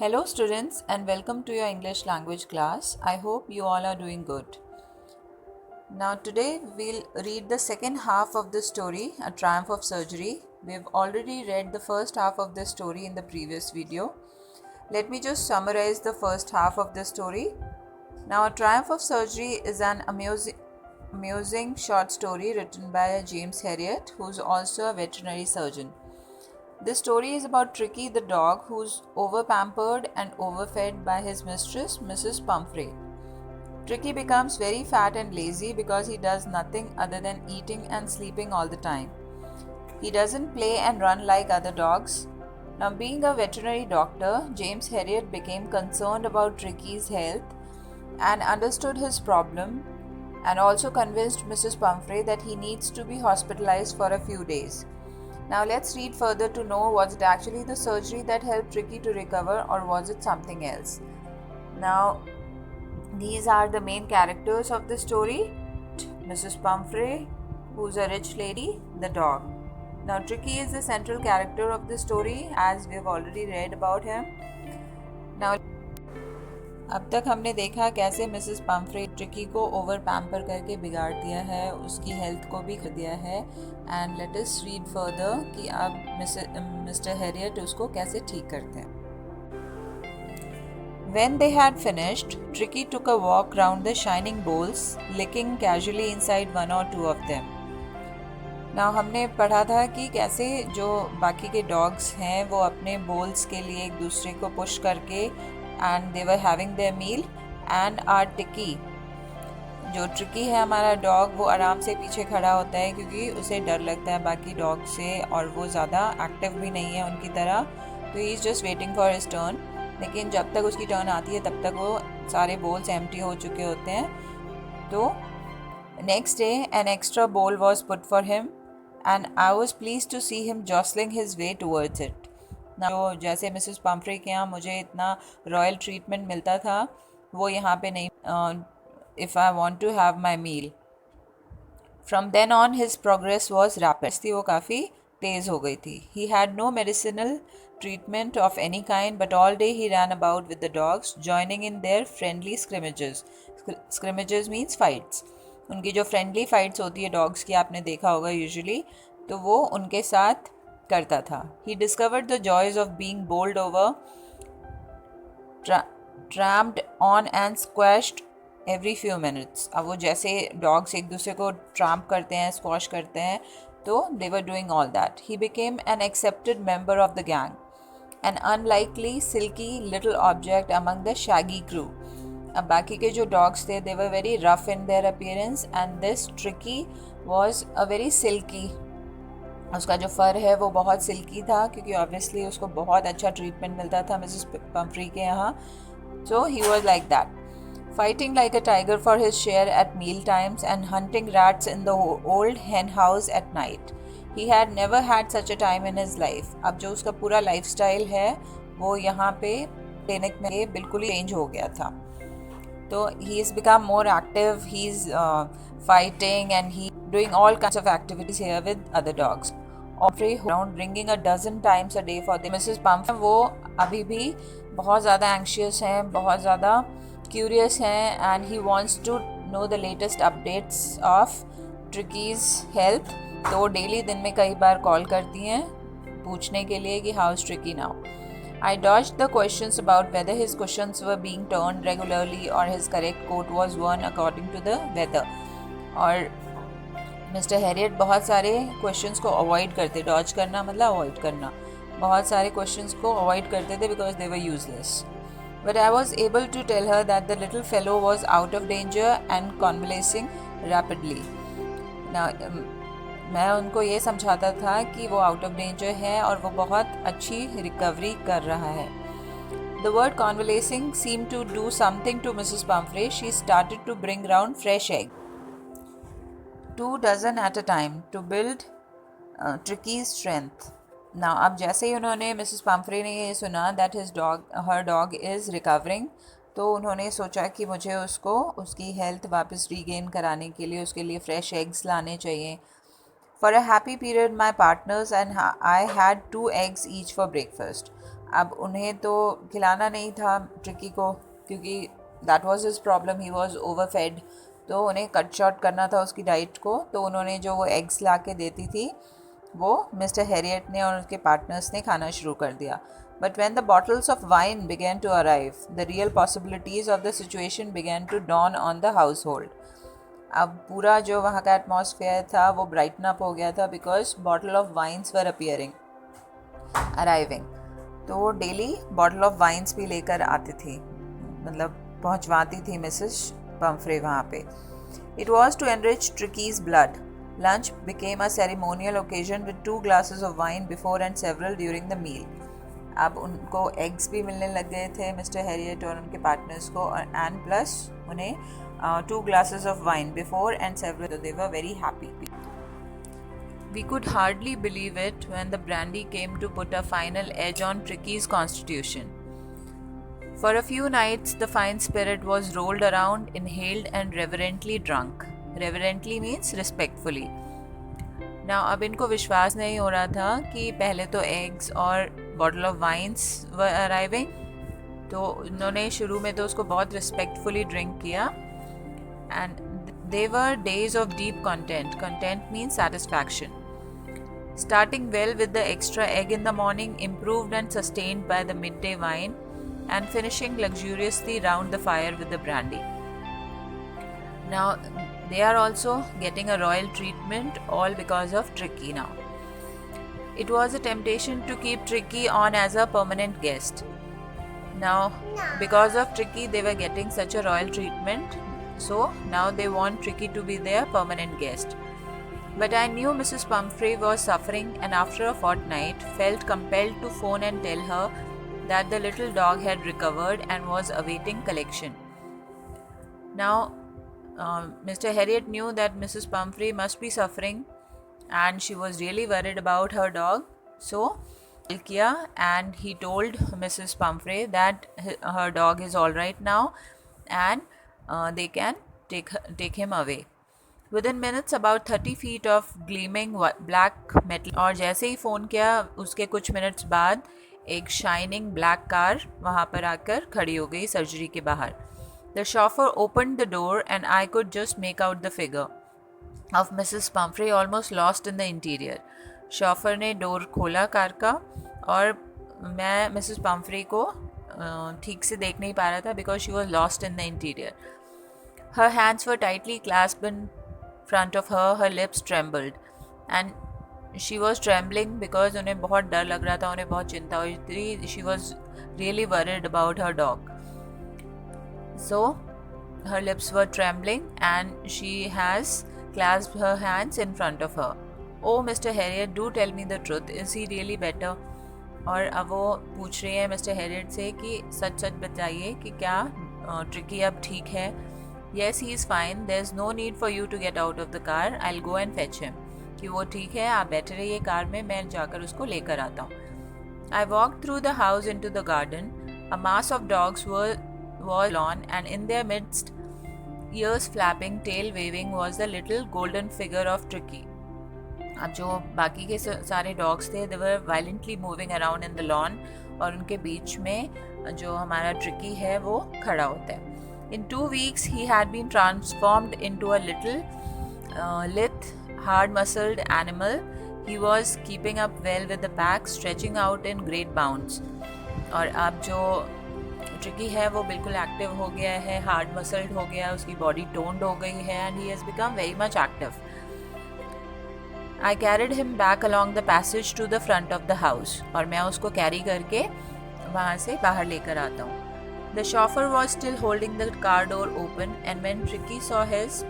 Hello, students, and welcome to your English language class. I hope you all are doing good. Now, today we'll read the second half of the story, A Triumph of Surgery. We've already read the first half of the story in the previous video. Let me just summarize the first half of the story. Now, A Triumph of Surgery is an amusing short story written by James Herriot, who's also a veterinary surgeon. This story is about Tricky the dog who's over-pampered and overfed by his mistress, Mrs. Pumphrey. Tricky becomes very fat and lazy because he does nothing other than eating and sleeping all the time. He doesn't play and run like other dogs. Now, being a veterinary doctor, James Herriot became concerned about Tricky's health and understood his problem, and also convinced Mrs. Pumphrey that he needs to be hospitalized for a few days. Now let's read further to know, was it actually the surgery that helped Tricky to recover, or was it something else? Now, these are the main characters of the story. Mrs. Pumphrey, who's a rich lady, the dog. Now, Tricky is the central character of the story, as we have already read about him. Now, अब तक हमने देखा कैसे Mrs Pomfrey tricky को over pamper करके बिगाड़ दिया है, उसकी हेल्थ को भी खो दिया है. And let us read further कि अब मिस्टर हैरियट उसको कैसे ठीक करते हैं. When they had finished, Tricky took a walk round the shining bowls, licking casually inside one or two of them. Now हमने पढ़ा था कि कैसे जो बाकी के डॉग्स हैं वो अपने बोल्स के लिए एक दूसरे को पुश करके and they were having their meal, and आर टिकी जो ट्रिकी है हमारा डॉग, वो आराम से पीछे खड़ा होता है क्योंकि उसे डर लगता है बाकी डॉग से, और वो ज़्यादा एक्टिव भी नहीं है उनकी तरह, तो he is just waiting for his turn. लेकिन जब तक उसकी टर्न आती है तब तक वो सारे बोल्स एम्प्टी हो चुके होते हैं. तो next day an extra bowl was put for him and I was pleased to see him jostling his way towards it. जो जैसे मिसेस पम्फ्रे के यहाँ मुझे इतना रॉयल ट्रीटमेंट मिलता था, वो यहाँ पे नहीं. If I want to have my meal. From then on his progress was rapid. वो काफ़ी तेज़ हो गई थी. He had no medicinal treatment of any kind, but all day he ran about with the dogs, joining in their friendly scrimmages. Scrimmages means fights. उनकी जो friendly fights होती है डॉग्स की, आपने देखा होगा यूजुअली, तो वो उनके साथ करता था. He discovered the joys of being bowled over, tramped on and squashed every few minutes. अब वो जैसे डॉग्स एक दूसरे को ट्रैम्प करते हैं, स्क्वॉश करते हैं, तो they were doing all that. He became an accepted member of the gang, an unlikely, silky little object among the shaggy crew. अब बाकी के जो डॉग्स थे, they were very rough in their appearance, and this Tricky was a very silky. उसका जो फर है वो बहुत सिल्की था क्योंकि ऑब्वियसली उसको बहुत अच्छा ट्रीटमेंट मिलता था मिसेस पम्फ्री के यहाँ. So he was like that, fighting like a tiger for his share at meal times and hunting rats in the old hen house at night. He had never had such a time in his life. अब जो उसका पूरा lifestyle है वो यहाँ पे clinic में बिल्कुल ही चेंज हो गया था. तो he has become more active, he's fighting and he doing all kinds of activities here with other dogs. Around ringing a dozen times a day for the Mrs. Pumphrey. वो अभी भी बहुत ज़्यादा anxious हैं, बहुत ज़्यादा curious हैं, and he wants to know the latest updates of Tricky's health. तो डेली दिन में कई बार कॉल करती हैं पूछने के लिए कि how is Tricky now. I dodged the questions about whether his cushions were being turned regularly or his correct coat was worn according to the weather. और मिस्टर हैरियट बहुत सारे क्वेश्चंस को अवॉइड करते. डॉज करना मतलब avoid करना. बहुत सारे क्वेश्चंस को अवॉइड करते थे because they were useless. But I was able to tell her that the little fellow was out of danger and convalescing rapidly. Now, मैं उनको ये समझाता था कि वो आउट ऑफ डेंजर है और वो बहुत अच्छी रिकवरी कर रहा है. The word convalescing seemed to do something to Mrs. Pumphrey. She started to bring round fresh eggs, 2 dozen at a time, to build Tricky's strength. Now, अब जैसे ही उन्होंने मिसेस पम्फ्रे ने ये सुना that her dog is recovering, तो उन्होंने सोचा कि मुझे उसको उसकी हेल्थ वापस रीगेन कराने के लिए उसके लिए फ्रेश एग्स लाने चाहिए. For a happy period, my partners and I had 2 eggs each for breakfast. अब उन्हें तो खिलाना नहीं था ट्रिकी को, क्योंकि that was his problem, he was overfed. तो उन्हें कट शॉर्ट करना था उसकी डाइट को, तो उन्होंने जो वो एग्स ला के देती थी वो मिस्टर हैरियट ने और उसके पार्टनर्स ने खाना शुरू कर दिया. But when the bottles of wine began to arrive, the real possibilities of the situation began to dawn on the household. अब पूरा जो वहाँ का एटमॉस्फेयर था वो ब्राइटन अप हो गया था, because bottle of wines were appearing, arriving. तो वो डेली बॉटल ऑफ वाइन्स भी लेकर आती थी, मतलब पहुँचवाती थी मिसेस पम्फ्रे वहाँ पे. It was to enrich Tricki's blood. Lunch became a ceremonial occasion with 2 glasses of wine before and several during the meal. अब उनको एग्स भी मिलने लग गए थे मिस्टर हैरियट और उनके पार्टनर्स को, एंड प्लस उन्हें 2 glasses of wine before and several. So they were very happy. We could hardly believe it when the brandy came to put a final edge on Tricky's constitution. For a few nights, the fine spirit was rolled around, inhaled, and reverently drunk. Reverently means respectfully. Now, अब इनको विश्वास नहीं हो रहा था कि पहले तो एग्स और bottle of wines were arriving, तो उन्होंने शुरू में तो उसको बहुत रिस्पेक्टफुली ड्रिंक किया. And they were days of deep content. Content means satisfaction. Starting well with the extra egg in the morning, improved and sustained by the midday wine, and finishing luxuriously round the fire with the brandy. Now, they are also getting a royal treatment, all because of Tricky now. It was a temptation to keep Tricky on as a permanent guest. Now, because of Tricky, they were getting such a royal treatment. So now they want Tricky to be their permanent guest. But I knew Mrs. Pumphrey was suffering, and after a fortnight felt compelled to phone and tell her that the little dog had recovered and was awaiting collection. Now, Mr. Harriet knew that Mrs. Pumphrey must be suffering and she was really worried about her dog. So, Kia and he told Mrs. Pumphrey that her dog is all right now and they can take him away. Within minutes, about 30 feet of gleaming black metal. और जैसे ही phone किया उसके कुछ minutes बाद एक shining black car वहाँ पर आकर खड़ी हो गई सर्जरी के बाहर. The chauffeur opened the door and I could just make out the figure of Mrs. Pumphrey almost lost in the interior. Chauffeur ने डोर खोला कार का और मैं मिसेस पम्फ्री को ठीक से देख नहीं पा रहा था because she was lost in the interior. Her hands were tightly clasped in front of her lips trembled and she was trembling because उन्हें बहुत डर लग रहा था, उन्हें बहुत चिंता हुई थी. She was really worried about her dog. So her lips were trembling and she has clasped her hands in front of her. Oh, Mr. Harriet, do tell me the truth. Is he really better? और अब वो पूछ रही है mister Harriet से कि सच सच बताइए कि क्या ट्रिकी अब ठीक है. Yes, he is fine. There's no need for you to get out of the car. I'll go and fetch him. कि वो ठीक है, आप बैठे रहिए कार में, मैं जाकर उसको लेकर आता हूँ. I walked through the house into the garden. A mass of dogs was on, and in their midst, ears flapping, tail waving, was the little golden figure of Tricky. अब जो बाकी के सारे डॉग्स थे, they were violently moving around in the lawn, और उनके बीच में जो हमारा ट्रिकी है वो खड़ा होता है. In 2 weeks, he had been transformed into a little, lithe, hard-muscled animal. He was keeping up well with the pack, stretching out in great bounds. और अब जो ट्रिकी है वो बिल्कुल एक्टिव हो गया है, हार्ड मसल्ड हो गया, उसकी बॉडी टोन्ड हो गई है and he has become very much active. I carried him back along the passage to the front of the house, और मैं उसको कैरी करके वहाँ से बाहर लेकर आता हूँ. The chauffeur was still holding the car door open and when Tricki saw his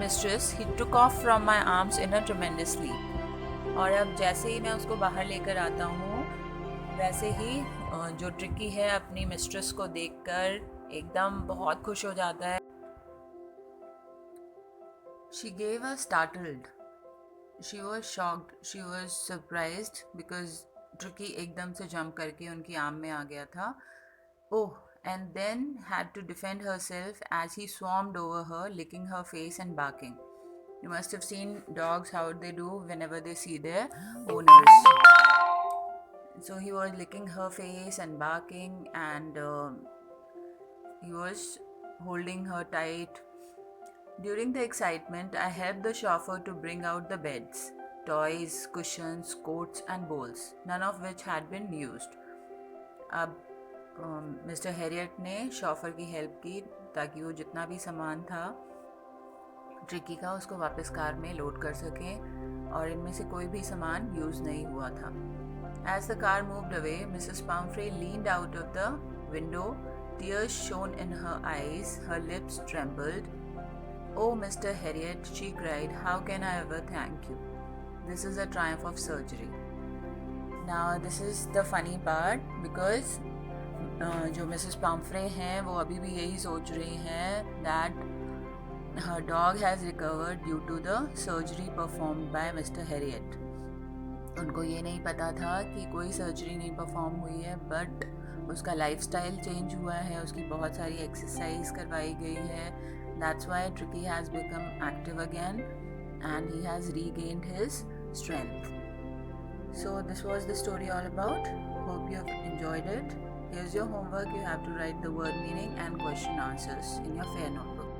mistress he took off from my arms in a tremendous leap. और अब जैसे ही मैं उसको बाहर लेकर आता हूँ वैसे ही जो ट्रिकी है अपनी मिस्ट्रेस को देखकर एकदम बहुत खुश हो जाता है. She gave a startled. She was shocked. She was surprised because tricky एकदम से जंप करके उनकी आर्म में आ गया था. Oh, and then had to defend herself as he swarmed over her, licking her face and barking. You must have seen dogs how they do whenever they see their owners. So he was licking her face and barking, and he was holding her tight. During the excitement, I helped the chauffeur to bring out the beds, toys, cushions, coats, and bowls, none of which had been used. अब mister Harriet ने chauffeur की help की ताकि वो जितना भी सामान था ट्रिकी का उसको वापस कार में लोड कर सकें और इनमें से कोई भी सामान यूज़ नहीं हुआ था. As the car moved away, Mrs. Pumphrey leaned out of the window. Tears shone in her eyes. Her lips trembled. "Oh, Mr. Harriet," she cried, "how can I ever thank you? This is a triumph of surgery." Now, this is the funny part because जो Mrs Pomfrey हैं वो अभी भी यही सोच रही हैं that her dog has recovered due to the surgery performed by Mr. Harriet. उनको ये नहीं पता था कि कोई सर्जरी नहीं परफॉर्म हुई है, बट उसका लाइफस्टाइल चेंज हुआ है, उसकी बहुत सारी एक्सरसाइज करवाई गई है. That's why tricky has become active again and he has regained his strength. So this was the story all about. Hope you have enjoyed it. Here's your homework. You have to write the word meaning and question answers in your fair notebook.